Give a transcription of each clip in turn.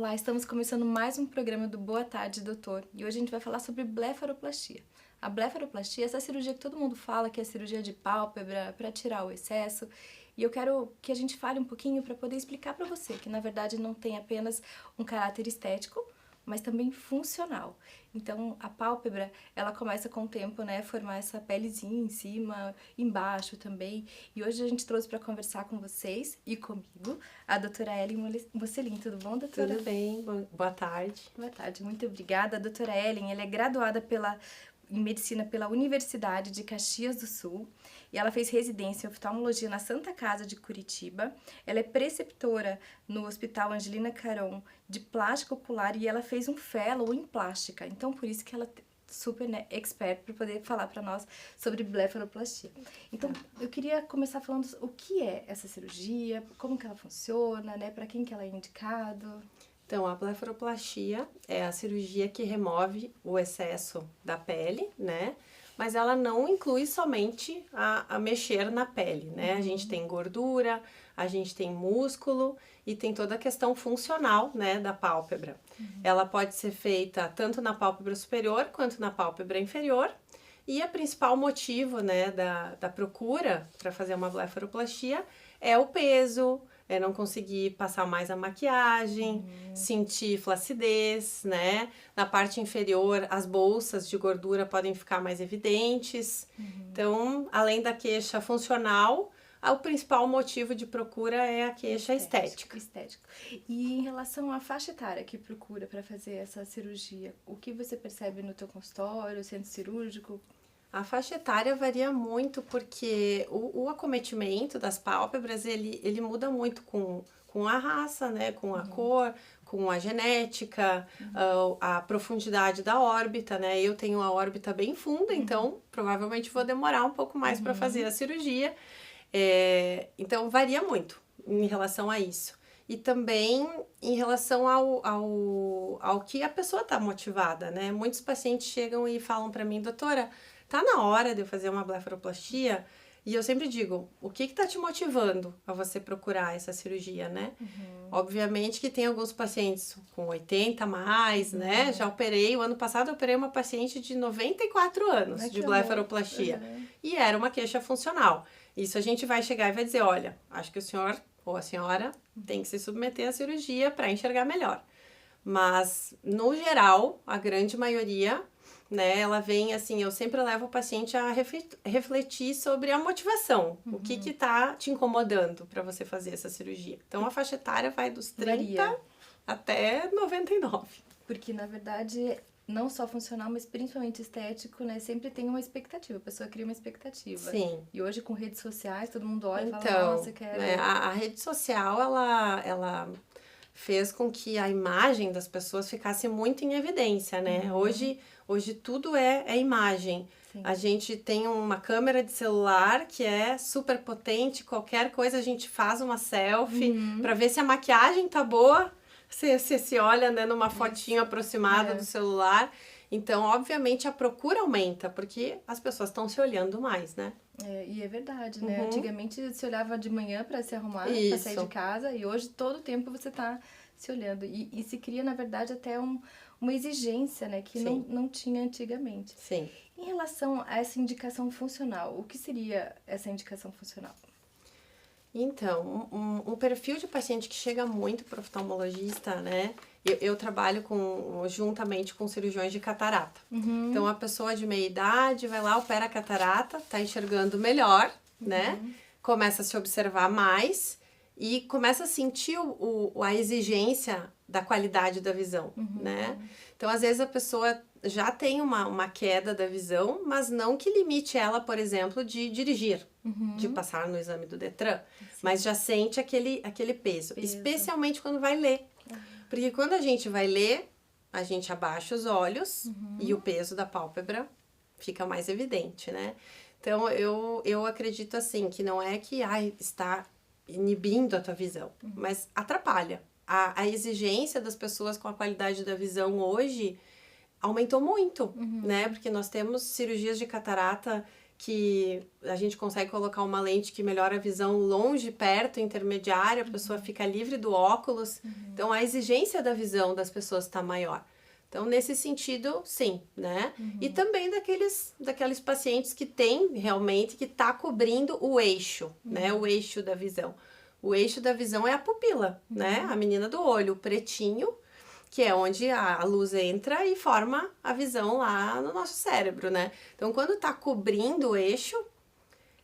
Olá, estamos começando mais um programa do Boa Tarde, Doutor. E hoje a gente vai falar sobre blefaroplastia. A blefaroplastia é essa cirurgia que todo mundo fala, que é a cirurgia de pálpebra para tirar o excesso. E eu quero que a gente fale um pouquinho para poder explicar para você que na verdade não tem apenas um caráter estético, mas também funcional. Então, a pálpebra, ela começa com o tempo, né, formar essa pelezinha em cima, embaixo também. E hoje a gente trouxe para conversar com vocês e comigo a doutora Ellen Mocelin. Tudo bom, doutora? Tudo bem, boa tarde. Boa tarde, muito obrigada. A doutora Ellen, ela é graduada em medicina pela Universidade de Caxias do Sul e ela fez residência em oftalmologia na Santa Casa de Curitiba. Ela é preceptora no Hospital Angelina Caron de plástica ocular e ela fez um fellow em plástica. Então, por isso que ela é super, né, expert para poder falar para nós sobre blefaroplastia. Então, eu queria começar falando o que é essa cirurgia, como que ela funciona, né, para quem que ela é indicado. Então, a blefaroplastia é a cirurgia que remove o excesso da pele, né? Mas ela não inclui somente a mexer na pele, né? A gente tem gordura, a gente tem músculo e tem toda a questão funcional, né, da pálpebra. Ela pode ser feita tanto na pálpebra superior quanto na pálpebra inferior. E o principal motivo, né, da procura para fazer uma blefaroplastia é o peso, é não conseguir passar mais a maquiagem, sentir flacidez, né? Na parte inferior, as bolsas de gordura podem ficar mais evidentes. Então, além da queixa funcional, o principal motivo de procura é a queixa estética. E em relação à faixa etária que procura para fazer essa cirurgia, o que você percebe no teu consultório, centro cirúrgico? A faixa etária varia muito porque o acometimento das pálpebras, ele muda muito com a raça, né? Com a cor, com a genética, a profundidade da órbita, né? Eu tenho a órbita bem funda, então provavelmente vou demorar um pouco mais para fazer a cirurgia. Então varia muito em relação a isso. E também em relação ao que a pessoa está motivada, né? Muitos pacientes chegam e falam para mim, doutora, tá na hora de eu fazer uma blefaroplastia? E eu sempre digo, o que tá te motivando a você procurar essa cirurgia, né? Obviamente que tem alguns pacientes com 80 a mais, né? Já operei, o ano passado eu operei uma paciente de 94 anos de blefaroplastia. E era uma queixa funcional. Isso a gente vai chegar e vai dizer, olha, acho que o senhor ou a senhora tem que se submeter à cirurgia para enxergar melhor. Mas, no geral, a grande maioria, né, ela vem assim, eu sempre levo o paciente a refletir sobre a motivação, o que tá te incomodando para você fazer essa cirurgia. Então, a faixa etária vai dos 30 até 99. Porque, na verdade, não só funcional, mas principalmente estético, né, sempre tem uma expectativa, a pessoa cria uma expectativa. Sim. E hoje, com redes sociais, todo mundo olha e fala, Então, nossa, quero... a rede social, ela fez com que a imagem das pessoas ficasse muito em evidência, né? Hoje tudo é imagem. Sim. A gente tem uma câmera de celular que é super potente, qualquer coisa a gente faz uma selfie para ver se a maquiagem tá boa. Você se olha, né, numa fotinho aproximada do celular. Então, obviamente, a procura aumenta, porque as pessoas estão se olhando mais, né? E é verdade, né? Antigamente se olhava de manhã para se arrumar, para sair de casa, e hoje todo o tempo você tá se olhando. E se cria, na verdade, até uma exigência, né? Que não tinha antigamente. Sim. Em relação a essa indicação funcional, o que seria essa indicação funcional? Então, um perfil de paciente que chega muito para o oftalmologista, né? Eu trabalho juntamente com cirurgiões de catarata. Então, a pessoa de meia idade vai lá, opera a catarata, tá enxergando melhor, né? Começa a se observar mais e começa a sentir a exigência da qualidade da visão, né? Então, às vezes a pessoa já tem uma queda da visão, mas não que limite ela, por exemplo, de dirigir, de passar no exame do Detran, mas já sente aquele peso, especialmente quando vai ler. Porque quando a gente vai ler, a gente abaixa os olhos e o peso da pálpebra fica mais evidente, né? Então, eu acredito assim, que não é que está inibindo a tua visão, mas atrapalha. A exigência das pessoas com a qualidade da visão hoje aumentou muito, né? Porque nós temos cirurgias de catarata que a gente consegue colocar uma lente que melhora a visão longe, perto, intermediária, a pessoa fica livre do óculos. Então, a exigência da visão das pessoas está maior. Então, nesse sentido, sim, né? E também daqueles pacientes que tem realmente, que tá cobrindo o eixo, né? O eixo da visão. O eixo da visão é a pupila, né? A menina do olho, o pretinho, que é onde a luz entra e forma a visão lá no nosso cérebro, né? Então, quando tá cobrindo o eixo,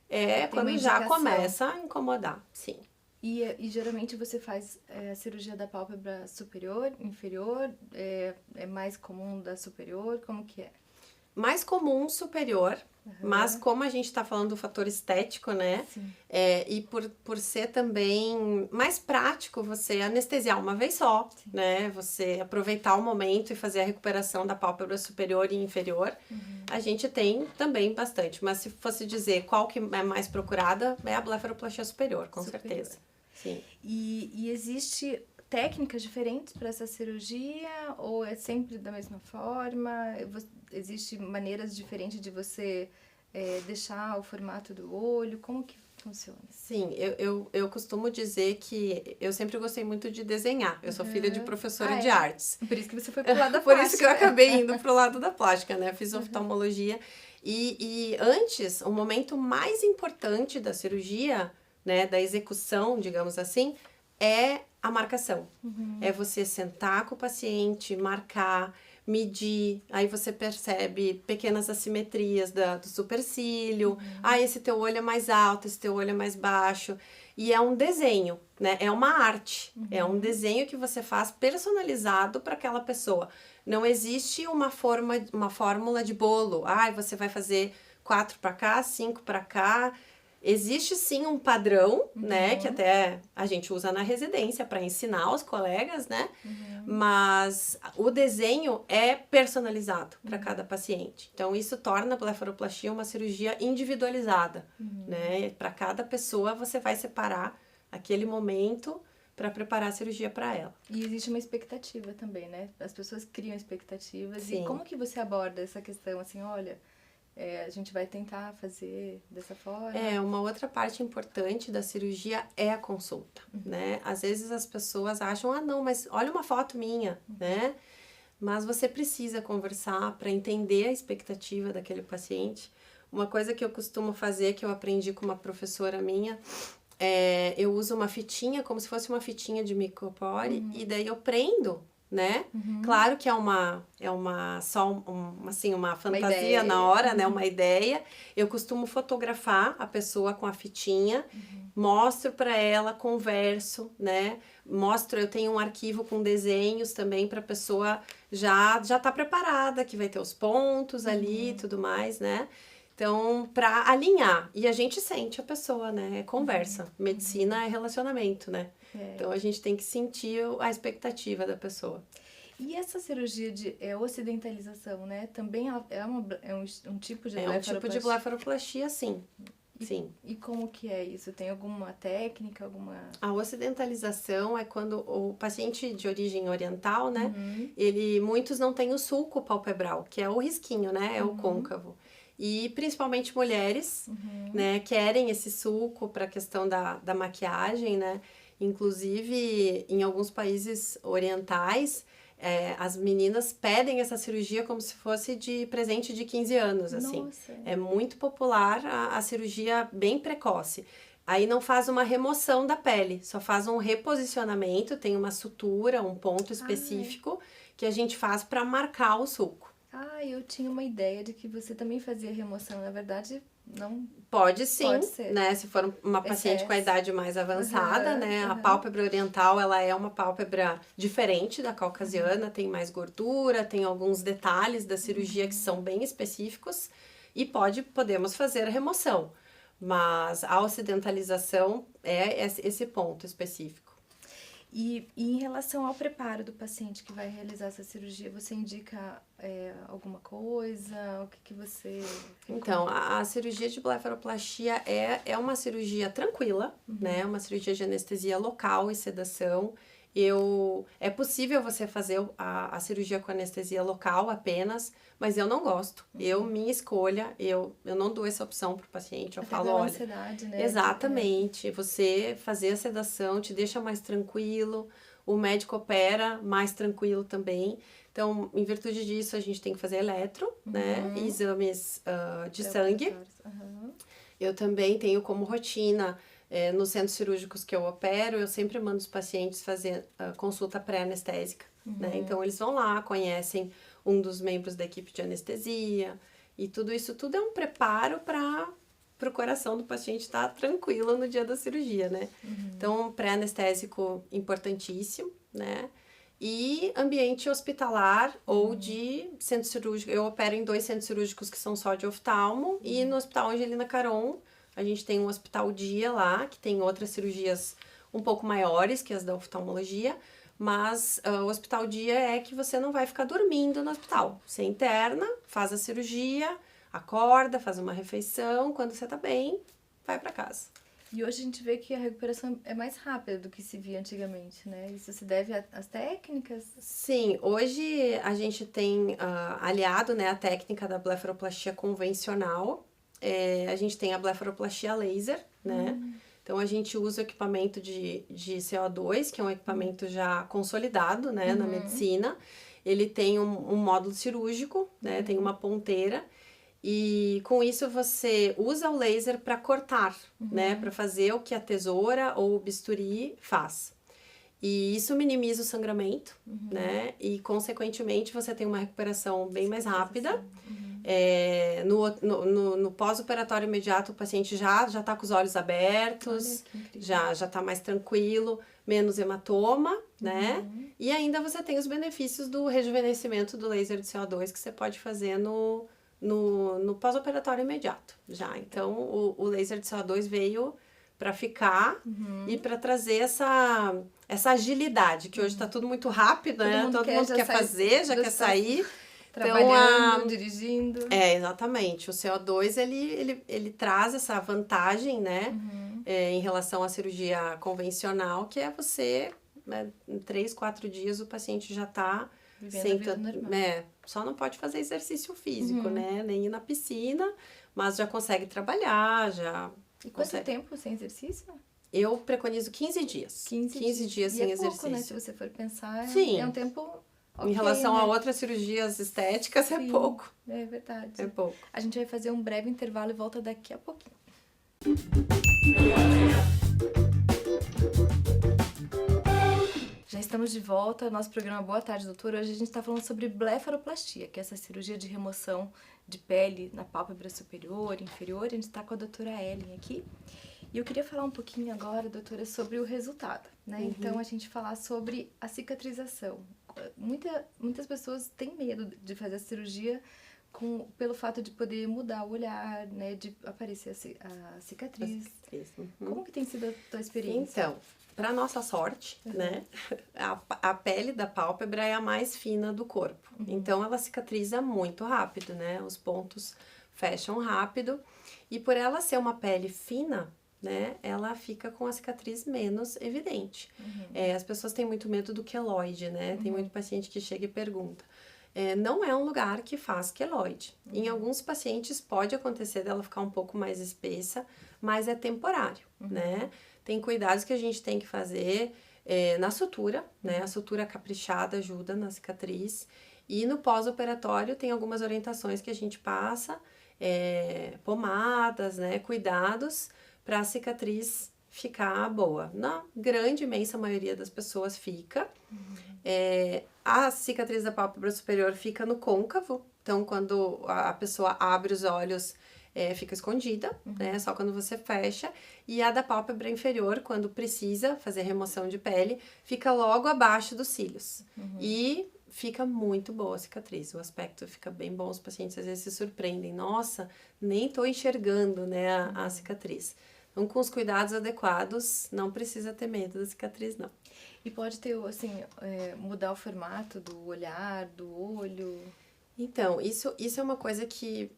Tem quando uma já indicação. começa a incomodar, sim. E geralmente você faz a cirurgia da pálpebra superior, inferior, é mais comum da superior, como que é? Mais comum superior, mas como a gente tá falando do fator estético, né? Sim. E por ser também mais prático você anestesiar uma vez só, né? Você aproveitar o momento e fazer a recuperação da pálpebra superior e inferior. A gente tem também bastante, mas se fosse dizer qual que é mais procurada, é a blefaroplastia superior, com certeza. Sim. E existe técnicas diferentes para essa cirurgia ou é sempre da mesma forma? Existe maneiras diferentes de você deixar o formato do olho? Como que funciona? Sim, eu costumo dizer que eu sempre gostei muito de desenhar. Eu sou filha de professora de artes. Por isso que você foi pro lado da Por plástica. isso que eu acabei indo pro lado da plástica, né? Fiz oftalmologia. E antes, o momento mais importante da cirurgia, né? Da execução, digamos assim, é a marcação. É você sentar com o paciente, marcar, medir, aí você percebe pequenas assimetrias do supercílio, esse teu olho é mais alto, esse teu olho é mais baixo, e é um desenho, né? É uma arte, é um desenho que você faz personalizado para aquela pessoa. Não existe uma fórmula de bolo, você vai fazer 4 para cá, 5 para cá. Existe sim um padrão, né, que até a gente usa na residência para ensinar os colegas, né, mas o desenho é personalizado para cada paciente. Então, isso torna a blefaroplastia uma cirurgia individualizada, né, para cada pessoa você vai separar aquele momento para preparar a cirurgia para ela. E existe uma expectativa também, né, as pessoas criam expectativas. Sim. E como que você aborda essa questão, assim, olha... a gente vai tentar fazer dessa forma. Uma outra parte importante da cirurgia é a consulta, né? Às vezes as pessoas acham, não, mas olha uma foto minha, né? Mas você precisa conversar para entender a expectativa daquele paciente. Uma coisa que eu costumo fazer, que eu aprendi com uma professora minha, eu uso uma fitinha, como se fosse uma fitinha de micropore, e daí eu prendo, né? Claro que é uma fantasia na hora, né? Uma ideia. Eu costumo fotografar a pessoa com a fitinha, mostro para ela, converso, né? Eu tenho um arquivo com desenhos também para a pessoa já tá preparada, que vai ter os pontos ali e tudo mais, né? Então, para alinhar. E a gente sente a pessoa, né? É conversa. Medicina é relacionamento, né? Então, a gente tem que sentir a expectativa da pessoa. E essa cirurgia de ocidentalização, né? Também é um tipo de blefaroplastia? É um tipo de blefaroplastia, sim. Sim. E como que é isso? Tem alguma técnica, alguma... A ocidentalização é quando o paciente de origem oriental, né? Muitos não têm o sulco palpebral, que é o risquinho, né? É o côncavo. E principalmente mulheres, né? Querem esse sulco para a questão da maquiagem, né? Inclusive, em alguns países orientais, as meninas pedem essa cirurgia como se fosse de presente de 15 anos, assim. Nossa. É muito popular a cirurgia bem precoce. Aí não faz uma remoção da pele, só faz um reposicionamento, tem uma sutura, um ponto específico que a gente faz para marcar o sulco. Eu tinha uma ideia de que você também fazia remoção, na verdade, não... Pode sim, Pode ser. né? Se for uma paciente com a idade mais avançada, né? A pálpebra oriental, ela é uma pálpebra diferente da caucasiana, tem mais gordura, tem alguns detalhes da cirurgia que são bem específicos e podemos fazer a remoção. Mas a ocidentalização é esse ponto específico. E em relação ao preparo do paciente que vai realizar essa cirurgia, você indica alguma coisa? O que você... Então, a cirurgia de blefaroplastia é uma cirurgia tranquila, né? Uma cirurgia de anestesia local e sedação. É possível você fazer a cirurgia com anestesia local apenas, mas eu não gosto. Minha escolha, eu não dou essa opção pro paciente. Eu Até falo, pela olha, ansiedade, né? exatamente, você fazer a sedação te deixa mais tranquilo, o médico opera mais tranquilo também. Então, em virtude disso, a gente tem que fazer eletro, né? Exames de sangue. Eu também tenho como rotina, nos centros cirúrgicos que eu opero, eu sempre mando os pacientes fazer consulta pré-anestésica, né? Então, eles vão lá, conhecem um dos membros da equipe de anestesia, e tudo é um preparo para o coração do paciente estar tranquilo no dia da cirurgia, né? Então, pré-anestésico importantíssimo, né? E ambiente hospitalar ou de centro cirúrgico. Eu opero em 2 centros cirúrgicos que são só de oftalmo, e no Hospital Angelina Caron, a gente tem um hospital dia lá, que tem outras cirurgias um pouco maiores que as da oftalmologia, mas o hospital dia é que você não vai ficar dormindo no hospital. Você interna, faz a cirurgia, acorda, faz uma refeição, quando você tá bem, vai para casa. E hoje a gente vê que a recuperação é mais rápida do que se via antigamente, né? Isso se deve às técnicas? Sim, hoje a gente tem aliado, né, a técnica da blefaroplastia convencional. A gente tem a blefaroplastia laser, né? Então, a gente usa o equipamento de CO2, que é um equipamento já consolidado, né, na medicina. Ele tem um módulo cirúrgico, né, tem uma ponteira. E com isso você usa o laser para cortar, né, para fazer o que a tesoura ou o bisturi faz. E isso minimiza o sangramento, né, e consequentemente você tem uma recuperação bem mais rápida. No pós-operatório imediato, o paciente já tá com os olhos abertos, já tá mais tranquilo, menos hematoma, né? E ainda você tem os benefícios do rejuvenescimento do laser de CO2 que você pode fazer no pós-operatório imediato, já. Então, o laser de CO2 veio para ficar e para trazer essa agilidade, que hoje tá tudo muito rápido, né? Todo mundo quer fazer, já quer sair. Trabalhando, dirigindo. Exatamente. O CO2, ele traz essa vantagem, né? Em relação à cirurgia convencional, que é você, né, em 3, 4 dias, o paciente já tá só não pode fazer exercício físico, né? Nem ir na piscina, mas já consegue trabalhar, já... E quanto tempo sem exercício? Eu preconizo 15 dias. 15 dias sem exercício. Pouco, né? Se você for pensar, Sim. É um tempo... Okay, em relação a outras cirurgias estéticas, é pouco. É verdade. É pouco. A gente vai fazer um breve intervalo e volta daqui a pouquinho. Já estamos de volta ao nosso programa Boa Tarde, Doutor. Hoje a gente está falando sobre blefaroplastia, que é essa cirurgia de remoção de pele na pálpebra superior, inferior. A gente está com a doutora Ellen aqui. E eu queria falar um pouquinho agora, doutora, sobre o resultado, né? Então, a gente falar sobre a cicatrização. Muitas pessoas têm medo de fazer a cirurgia pelo fato de poder mudar o olhar, né? De aparecer a cicatriz. Como que tem sido a tua experiência? Então, para nossa sorte, né? A pele da pálpebra é a mais fina do corpo. Então, ela cicatriza muito rápido, né? Os pontos fecham rápido. E por ela ser uma pele fina, né, ela fica com a cicatriz menos evidente. As pessoas têm muito medo do queloide, né? Tem muito paciente que chega e pergunta. Não é um lugar que faz queloide. Em alguns pacientes pode acontecer dela ficar um pouco mais espessa, mas é temporário, né? Tem cuidados que a gente tem que fazer na sutura, né? A sutura caprichada ajuda na cicatriz. E no pós-operatório tem algumas orientações que a gente passa, pomadas, né? Cuidados para a cicatriz ficar boa. Na grande, imensa maioria das pessoas fica. A cicatriz da pálpebra superior fica no côncavo. Então, quando a pessoa abre os olhos, fica escondida, né? Só quando você fecha. E a da pálpebra inferior, quando precisa fazer remoção de pele, fica logo abaixo dos cílios. E fica muito boa a cicatriz, o aspecto fica bem bom. Os pacientes às vezes se surpreendem. Nossa, nem tô enxergando, né, a cicatriz. Então, com os cuidados adequados, não precisa ter medo da cicatriz, não. E pode ter, assim, mudar o formato do olhar, do olho? Então, isso é uma coisa que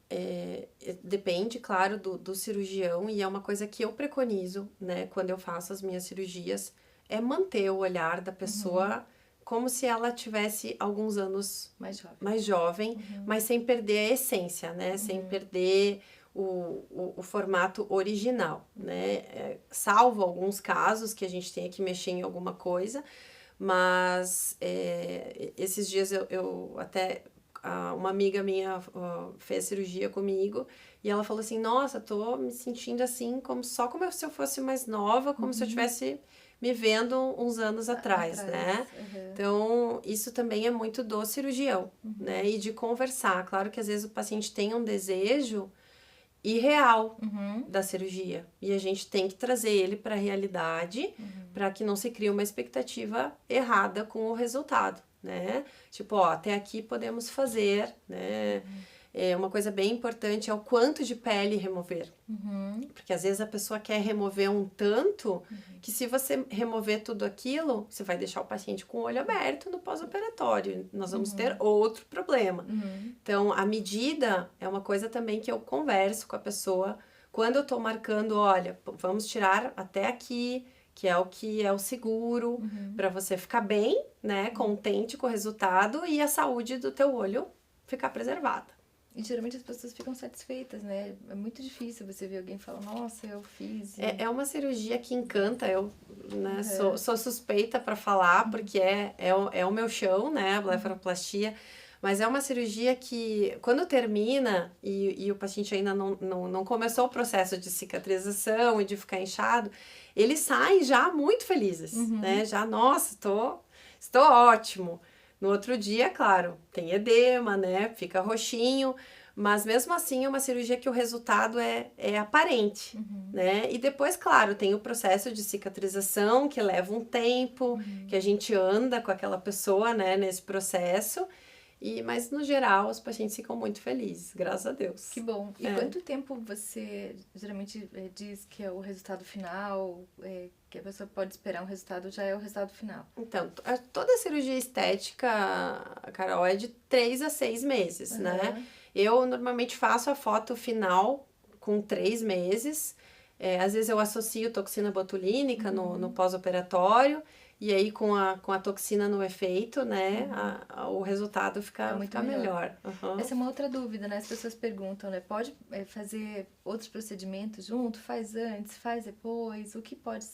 depende, claro, do cirurgião, e é uma coisa que eu preconizo, né, quando eu faço as minhas cirurgias. é manter o olhar da pessoa como se ela tivesse alguns anos mais jovem, mas sem perder a essência, né? Sem perder o formato original, né? Salvo alguns casos que a gente tenha que mexer em alguma coisa, mas esses dias eu até... uma amiga minha fez cirurgia comigo e ela falou assim, nossa, tô me sentindo assim como se eu fosse mais nova, como se eu tivesse me vendo uns anos atrás, né? Então, isso também é muito do cirurgião, né? E de conversar. Claro que às vezes o paciente tem um desejo irreal da cirurgia e a gente tem que trazer ele para a realidade para que não se crie uma expectativa errada com o resultado, né? Tipo, ó, até aqui podemos fazer, né? Uma coisa bem importante é o quanto de pele remover. Porque às vezes a pessoa quer remover um tanto que se você remover tudo aquilo, você vai deixar o paciente com o olho aberto no pós-operatório. Nós vamos ter outro problema. Então, a medida é uma coisa também que eu converso com a pessoa quando eu tô marcando, olha, vamos tirar até aqui, que é o seguro, para você ficar bem, né, contente com o resultado e a saúde do teu olho ficar preservada. E geralmente as pessoas ficam satisfeitas, né? É muito difícil você ver alguém falar, nossa, eu fiz. É uma cirurgia que encanta, eu, né, sou suspeita para falar, porque é o meu chão, né, a blefaroplastia. Mas é uma cirurgia que, quando termina e o paciente ainda não começou o processo de cicatrização e de ficar inchado, eles saem já muito felizes, né? Já, nossa, estou ótimo. No outro dia, claro, tem edema, né? Fica roxinho, mas mesmo assim é uma cirurgia que o resultado é aparente, né? E depois, claro, tem o processo de cicatrização que leva um tempo, que a gente anda com aquela pessoa, né, nesse processo. Mas, no geral, os pacientes ficam muito felizes, graças a Deus. Que bom. E quanto tempo você geralmente diz que é o resultado final, que a pessoa pode esperar um resultado, já é o resultado final? Então, toda cirurgia estética, Carol, é de 3 a 6 meses, né? Eu, normalmente, faço a foto final com 3 meses. Às vezes, eu associo toxina botulínica no pós-operatório. E aí, com a toxina no efeito, né, o resultado fica melhor. Essa é uma outra dúvida, né? As pessoas perguntam, né? Pode fazer outros procedimentos junto? Faz antes, faz depois? O que pode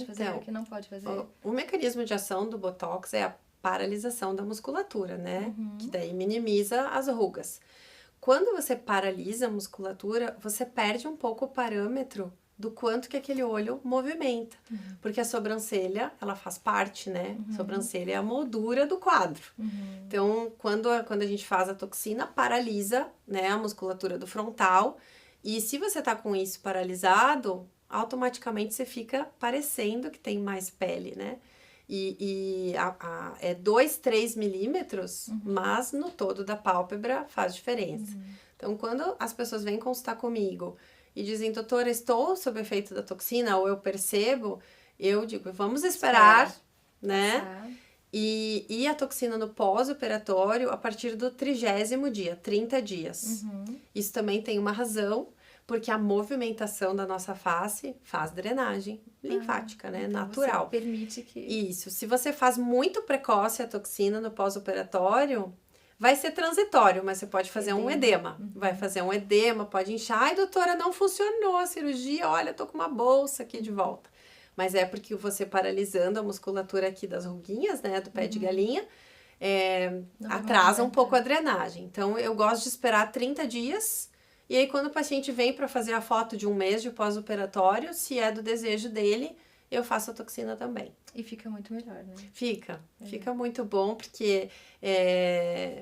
fazer, o que não pode fazer? O mecanismo de ação do Botox é a paralisação da musculatura, né? Que daí minimiza as rugas. Quando você paralisa a musculatura, você perde um pouco o parâmetro do quanto que aquele olho movimenta. Porque a sobrancelha, ela faz parte, né? Sobrancelha é a moldura do quadro. Então, quando a gente faz a toxina, paralisa, né, a musculatura do frontal. E se você tá com isso paralisado, automaticamente você fica parecendo que tem mais pele, né? É 2, 3 milímetros, mas no todo da pálpebra faz diferença. Então, quando as pessoas vêm consultar comigo e dizem, doutora, estou sob efeito da toxina, ou eu percebo, eu digo, vamos esperar, né? E a toxina no pós-operatório a partir do 30º dia, 30 dias. Isso também tem uma razão, porque a movimentação da nossa face faz drenagem linfática, né? Então natural. Você permite que... Isso. Se você faz muito precoce a toxina no pós-operatório, vai ser transitório, mas você pode fazer um edema. Vai fazer um edema, pode inchar. Ai, doutora, não funcionou a cirurgia. Olha, eu tô com uma bolsa aqui de volta. Mas é porque você paralisando a musculatura aqui das ruguinhas, né, do pé de galinha, atrasa um pouco a drenagem. Então, eu gosto de esperar 30 dias. E aí, quando o paciente vem para fazer a foto de um mês de pós-operatório, se é do desejo dele, eu faço a toxina também. E fica muito melhor, né? Fica muito bom, porque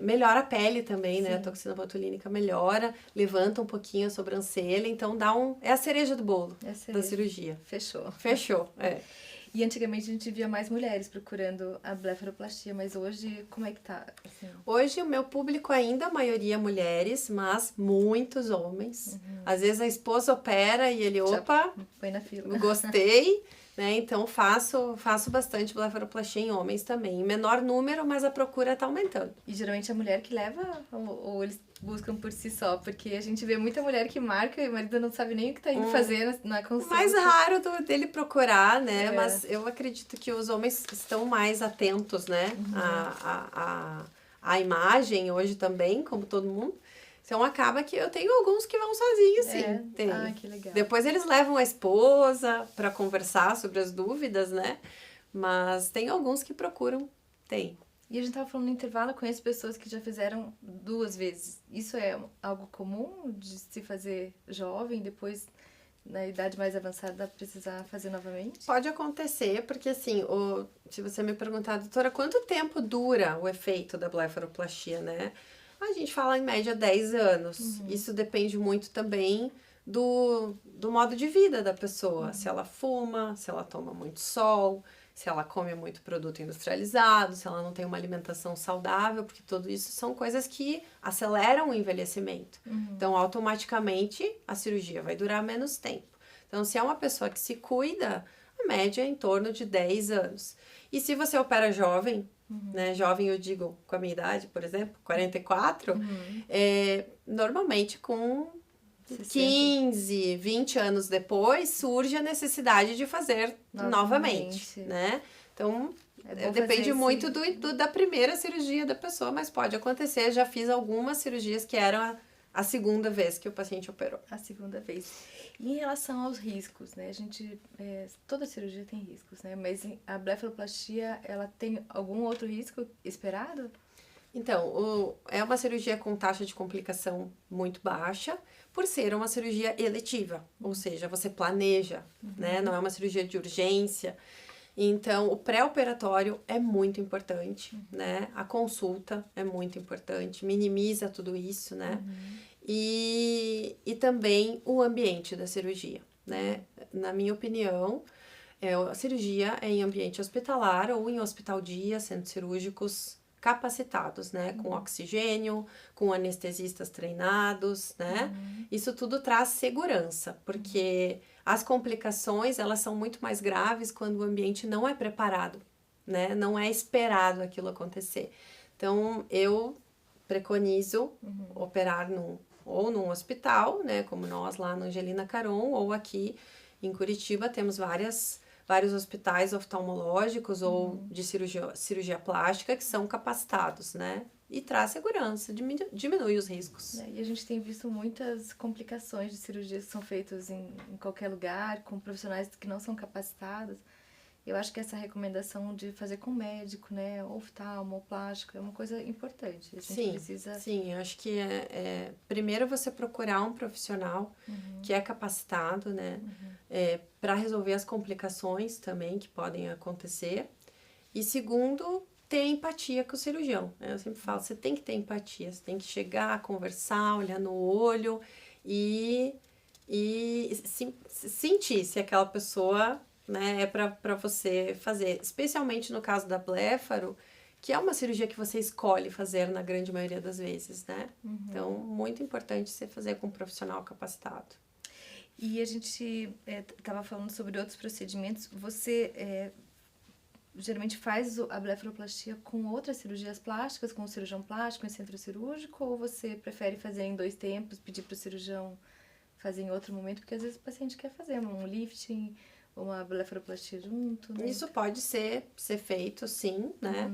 melhora a pele também, né? A toxina botulínica melhora, levanta um pouquinho a sobrancelha, então é a cereja do bolo da cirurgia. Fechou, E antigamente a gente via mais mulheres procurando a blefaroplastia, mas hoje como é que tá? Assim? Hoje o meu público ainda, a maioria mulheres, mas muitos homens. Às vezes a esposa opera e ele, opa, põe na fila. Gostei. Né? Então, faço bastante blefaroplastia em homens também. Em menor número, mas a procura está aumentando. E geralmente é a mulher que leva ou eles buscam por si só, porque a gente vê muita mulher que marca e o marido não sabe nem o que tá indo fazer na consulta. Mais raro dele procurar, né? Mas eu acredito que os homens estão mais atentos, né? A imagem hoje também, como todo mundo. Então acaba que eu tenho alguns que vão sozinhos, sim. Tem. Ah, que legal. Depois eles levam a esposa para conversar sobre as dúvidas, né? Mas tem alguns que procuram, tem. E a gente tava falando no intervalo, eu conheço pessoas que já fizeram 2 vezes. Isso é algo comum de se fazer jovem, depois, na idade mais avançada, precisar fazer novamente? Pode acontecer, porque assim, se você me perguntar, doutora, quanto tempo dura o efeito da blefaroplastia, né? A gente fala em média 10 anos. Isso depende muito também do modo de vida da pessoa. Se ela fuma, se ela toma muito sol, se ela come muito produto industrializado, se ela não tem uma alimentação saudável, porque tudo isso são coisas que aceleram o envelhecimento. Então, automaticamente, a cirurgia vai durar menos tempo. Então, se é uma pessoa que se cuida, a média é em torno de 10 anos. E se você opera jovem, né? Jovem, eu digo, com a minha idade, por exemplo, 44, normalmente com 15, 20 anos depois, surge a necessidade de fazer novamente, né? Então, depende muito da primeira cirurgia da pessoa, mas pode acontecer. Já fiz algumas cirurgias que eram a segunda vez que o paciente operou. A segunda vez. E em relação aos riscos, né? A gente, toda cirurgia tem riscos, né? Mas a blefaroplastia, ela tem algum outro risco esperado? Então, é uma cirurgia com taxa de complicação muito baixa, por ser uma cirurgia eletiva, ou seja, você planeja, né? Não é uma cirurgia de urgência. Então, o pré-operatório é muito importante, né? A consulta é muito importante, minimiza tudo isso, né? E também o ambiente da cirurgia, né? Na minha opinião, a cirurgia é em ambiente hospitalar ou em hospital-dia, centros cirúrgicos capacitados, né? Com oxigênio, com anestesistas treinados, né? Isso tudo traz segurança, porque as complicações, elas são muito mais graves quando o ambiente não é preparado, né? Não é esperado aquilo acontecer. Então, eu preconizo operar num hospital, né? Como nós lá no Angelina Caron, ou aqui em Curitiba temos vários hospitais oftalmológicos ou de cirurgia plástica que são capacitados, né? E traz segurança, diminui os riscos. E a gente tem visto muitas complicações de cirurgias que são feitas em qualquer lugar, com profissionais que não são capacitados. Eu acho que essa recomendação de fazer com médico, né, oftalmo, plástico, é uma coisa importante. A gente precisa... Sim, eu acho que primeiro você procurar um profissional que é capacitado, né, para resolver as complicações também que podem acontecer. E segundo, ter empatia com o cirurgião. Eu sempre falo, você tem que ter empatia, você tem que chegar, conversar, olhar no olho e sentir se aquela pessoa, né, é para você fazer, especialmente no caso da blefaro, que é uma cirurgia que você escolhe fazer na grande maioria das vezes, né? Então, muito importante você fazer com um profissional capacitado. E a gente estava falando sobre outros procedimentos. Você geralmente faz a blefaroplastia com outras cirurgias plásticas, com o cirurgião plástico em centro cirúrgico, ou você prefere fazer em 2 tempos, pedir para o cirurgião fazer em outro momento? Porque às vezes o paciente quer fazer um lifting, uma blefaroplastia junto, né? Isso pode ser feito, sim, né?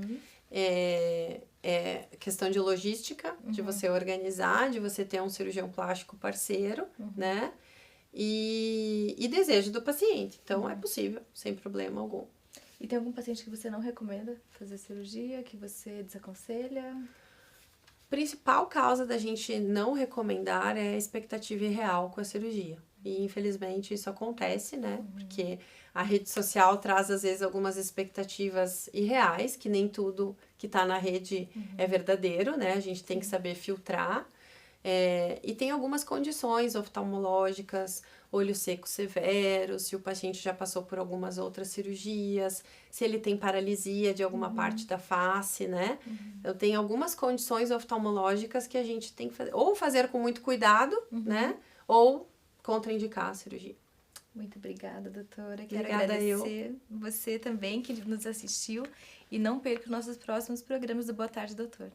É questão de logística, de você organizar, de você ter um cirurgião plástico parceiro, né? E desejo do paciente. Então, é possível, sem problema algum. E tem algum paciente que você não recomenda fazer cirurgia, que você desaconselha? Principal causa da gente não recomendar é a expectativa irreal com a cirurgia. E, infelizmente, isso acontece, né? Porque a rede social traz, às vezes, algumas expectativas irreais, que nem tudo que está na rede é verdadeiro, né? A gente tem que saber filtrar. E tem algumas condições oftalmológicas, olho seco severo, se o paciente já passou por algumas outras cirurgias, se ele tem paralisia de alguma parte da face, né? Então, tem algumas condições oftalmológicas que a gente tem que fazer, ou fazer com muito cuidado, né? Ou contraindicar a cirurgia. Muito obrigada, doutora. Quero Obrigada agradecer você também que nos assistiu e não perca os nossos próximos programas do Boa Tarde, Doutor.